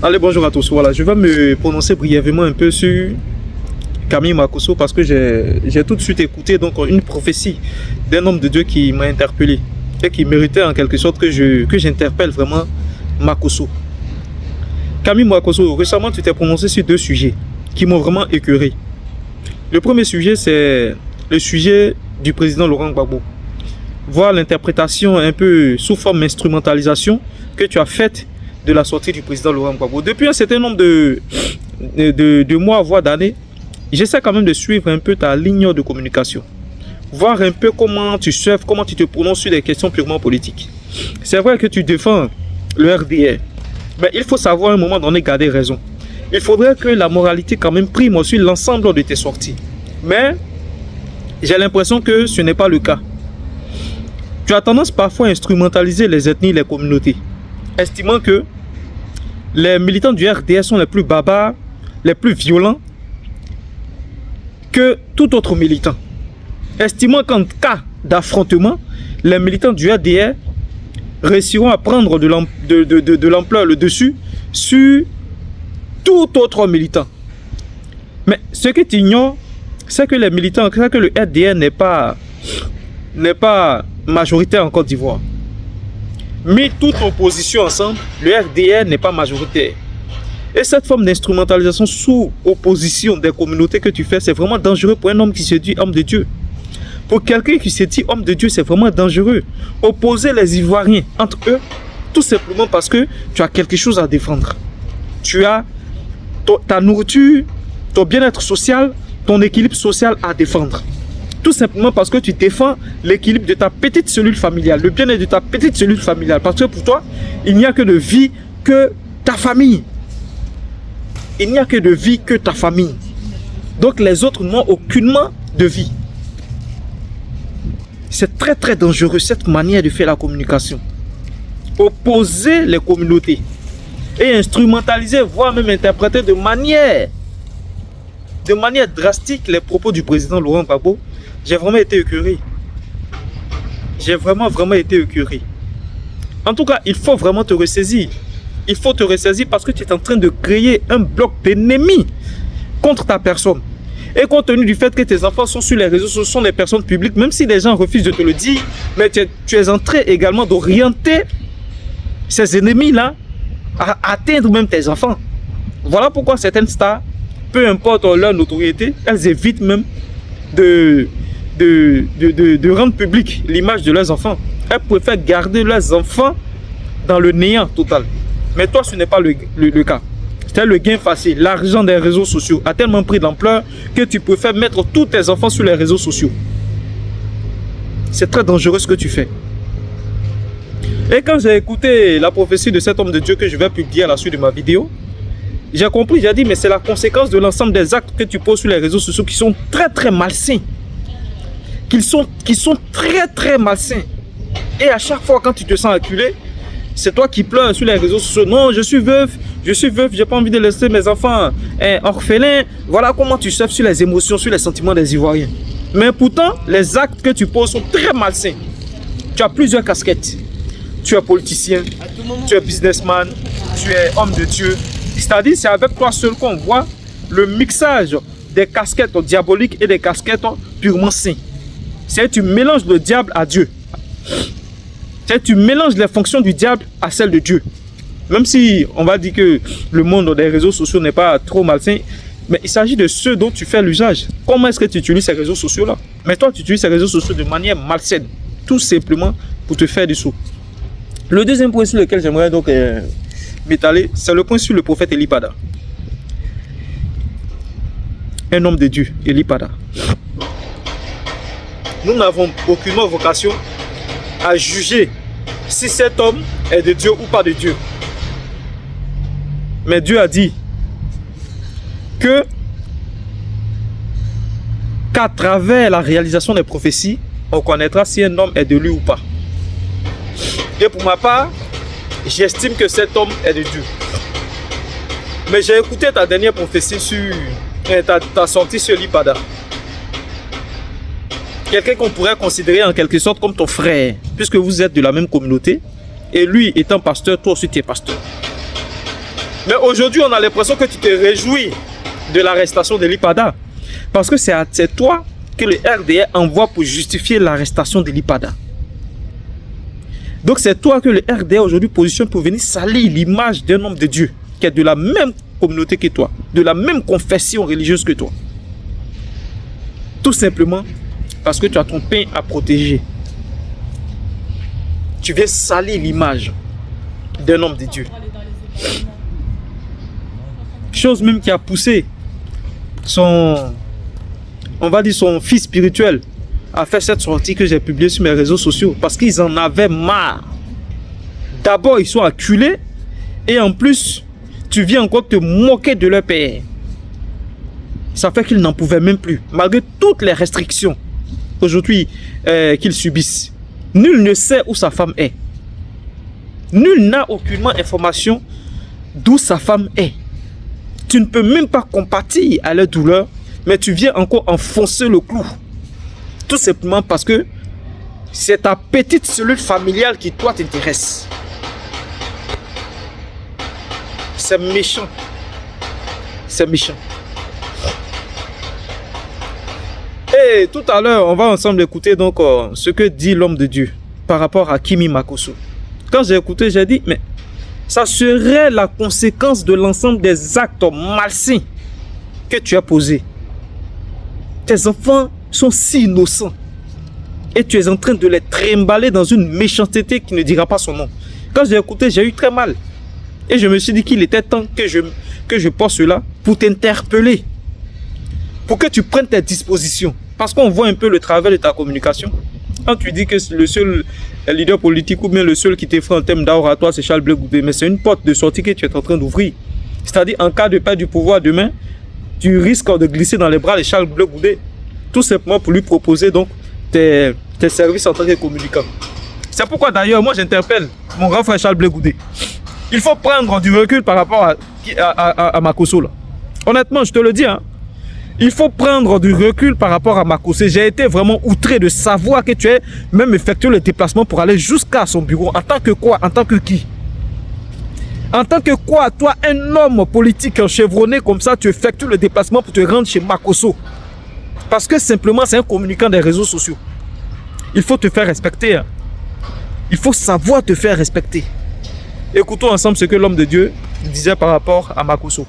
Allez, bonjour à tous. Voilà, je vais me prononcer brièvement un peu sur Camille Makosso parce que j'ai tout de suite écouté donc une prophétie d'un homme de Dieu qui m'a interpellé et qui méritait en quelque sorte que j'interpelle vraiment Makosso. Camille Makosso, récemment tu t'es prononcé sur deux sujets qui m'ont vraiment écœuré. Le premier sujet, c'est le sujet du président Laurent Gbagbo. Voir l'interprétation un peu sous forme d'instrumentalisation que tu as faite de la sortie du président Laurent Gbagbo. Depuis un certain nombre de mois, voire d'années, j'essaie quand même de suivre un peu ta ligne de communication. Voir un peu comment tu surfes, comment tu te prononces sur des questions purement politiques. C'est vrai que tu défends le RDR, mais il faut savoir à un moment donné garder raison. Il faudrait que la moralité quand même prime sur l'ensemble de tes sorties. Mais j'ai l'impression que ce n'est pas le cas. Tu as tendance parfois à instrumentaliser les ethnies, les communautés, estimant que les militants du RDR sont les plus barbares, les plus violents que tout autre militant. Estimant qu'en cas d'affrontement, les militants du RDR réussiront à prendre de l'ampleur, le dessus, sur tout autre militant. Mais ce que tu ignores, c'est que les militants, c'est que le RDR n'est pas majoritaire en Côte d'Ivoire. Mis toute opposition ensemble, le RDR n'est pas majoritaire. Et cette forme d'instrumentalisation sous opposition des communautés que tu fais, c'est vraiment dangereux pour un homme qui se dit homme de Dieu. Pour quelqu'un qui se dit homme de Dieu, c'est vraiment dangereux. Opposer les Ivoiriens entre eux, tout simplement parce que tu as quelque chose à défendre. Tu as ta nourriture, ton bien-être social, ton équilibre social à défendre. Tout simplement parce que tu défends l'équilibre de ta petite cellule familiale, le bien-être de ta petite cellule familiale. Parce que pour toi, il n'y a que de vie que ta famille. Il n'y a que de vie que ta famille. Donc les autres n'ont aucunement de vie. C'est très très dangereux cette manière de faire la communication. Opposer les communautés et instrumentaliser, voire même interpréter de manière drastique les propos du président Laurent Gbagbo. J'ai vraiment été écœuré. J'ai vraiment été écœuré. En tout cas, il faut vraiment te ressaisir. Il faut te ressaisir parce que tu es en train de créer un bloc d'ennemis contre ta personne. Et compte tenu du fait que tes enfants sont sur les réseaux sociaux, sont des personnes publiques, même si les gens refusent de te le dire, mais tu es en train également d'orienter ces ennemis-là à atteindre même tes enfants. Voilà pourquoi certaines stars, peu importe leur notoriété, elles évitent même de rendre public l'image de leurs enfants. Elles préfèrent garder leurs enfants dans le néant total. Mais toi, ce n'est pas le cas. C'est le gain facile. L'argent des réseaux sociaux a tellement pris d'ampleur que tu préfères mettre tous tes enfants sur les réseaux sociaux. C'est très dangereux ce que tu fais. Et quand j'ai écouté la prophétie de cet homme de Dieu que je vais publier à la suite de ma vidéo, j'ai compris, j'ai dit, mais c'est la conséquence de l'ensemble des actes que tu poses sur les réseaux sociaux qui sont très très malsains. Qui sont très très malsains. Et à chaque fois quand tu te sens acculé, c'est toi qui pleures sur les réseaux sociaux. Non, je suis veuf, j'ai pas envie de laisser mes enfants orphelins. Voilà comment tu surfes sur les émotions, sur les sentiments des Ivoiriens. Mais pourtant, les actes que tu poses sont très malsains. Tu as plusieurs casquettes. Tu es politicien, tu es businessman, tu es homme de Dieu. C'est-à-dire, c'est avec toi seul qu'on voit le mixage des casquettes diaboliques et des casquettes purement saintes. C'est tu mélanges le diable à Dieu. C'est tu mélanges les fonctions du diable à celles de Dieu. Même si on va dire que le monde des réseaux sociaux n'est pas trop malsain, mais il s'agit de ceux dont tu fais l'usage. Comment est-ce que tu utilises ces réseaux sociaux-là? Mais toi, tu utilises ces réseaux sociaux de manière malsaine, tout simplement pour te faire du sous. Le deuxième point sur lequel j'aimerais donc m'étaler, c'est le point sur le prophète Eli Pada. Un homme de Dieu, Eli Pada. Nous n'avons aucunement vocation à juger si cet homme est de Dieu ou pas de Dieu. Mais Dieu a dit qu'à travers la réalisation des prophéties, on connaîtra si un homme est de lui ou pas. Et pour ma part, j'estime que cet homme est de Dieu. Mais j'ai écouté ta dernière prophétie sur ta sortie sur Eli Pada. Quelqu'un qu'on pourrait considérer en quelque sorte comme ton frère, puisque vous êtes de la même communauté, et lui étant pasteur, toi aussi tu es pasteur. Mais aujourd'hui, on a l'impression que tu te réjouis de l'arrestation de l'IPADA. Parce que c'est toi que le RDR envoie pour justifier l'arrestation de l'IPADA. Donc c'est toi que le RDR aujourd'hui positionne pour venir salir l'image d'un homme de Dieu qui est de la même communauté que toi, de la même confession religieuse que toi. Tout simplement parce que tu as ton pain à protéger. Tu viens salir l'image d'un homme de Dieu. Chose même qui a poussé son fils spirituel à faire cette sortie que j'ai publiée sur mes réseaux sociaux. Parce qu'ils en avaient marre. D'abord, ils sont acculés. Et en plus, tu viens encore te moquer de leur père. Ça fait qu'ils n'en pouvaient même plus. Malgré toutes les restrictions aujourd'hui qu'ils subissent. Nul ne sait où sa femme est. Nul n'a aucunement information d'où sa femme est. Tu ne peux même pas compatir à leur douleur, mais tu viens encore enfoncer le clou. Tout simplement parce que c'est ta petite cellule familiale qui, toi, t'intéresse. C'est méchant. C'est méchant. Et tout à l'heure, on va ensemble écouter donc ce que dit l'homme de Dieu par rapport à Kimi Makosso. Quand j'ai écouté, j'ai dit, mais ça serait la conséquence de l'ensemble des actes malsains que tu as posés. Tes enfants sont si innocents et tu es en train de les trimballer dans une méchanceté qui ne dira pas son nom. Quand j'ai écouté, j'ai eu très mal. Et je me suis dit qu'il était temps que je porte cela pour t'interpeller. Pour que tu prennes tes dispositions. Parce qu'on voit un peu le travers de ta communication. Quand tu dis que le seul leader politique ou bien le seul qui t'effraie en termes d'oratoire, c'est Charles Blé Goudé. Mais c'est une porte de sortie que tu es en train d'ouvrir. C'est-à-dire, en cas de perte du pouvoir demain, tu risques de glisser dans les bras de Charles Blé Goudé. Tout simplement pour lui proposer donc tes services en tant que communicant. C'est pourquoi d'ailleurs, moi j'interpelle mon grand frère Charles Blé Goudé. Il faut prendre du recul par rapport à Makosso là. Honnêtement, je te le dis, hein. Il faut prendre du recul par rapport à Makosso. J'ai été vraiment outré de savoir que tu aies même effectué le déplacement pour aller jusqu'à son bureau. En tant que quoi? En tant que qui? En tant que quoi? Toi, un homme politique chevronné comme ça, tu effectues le déplacement pour te rendre chez Makosso. Parce que simplement, c'est un communicant des réseaux sociaux. Il faut te faire respecter. Hein. Il faut savoir te faire respecter. Écoutons ensemble ce que l'homme de Dieu disait par rapport à Makosso.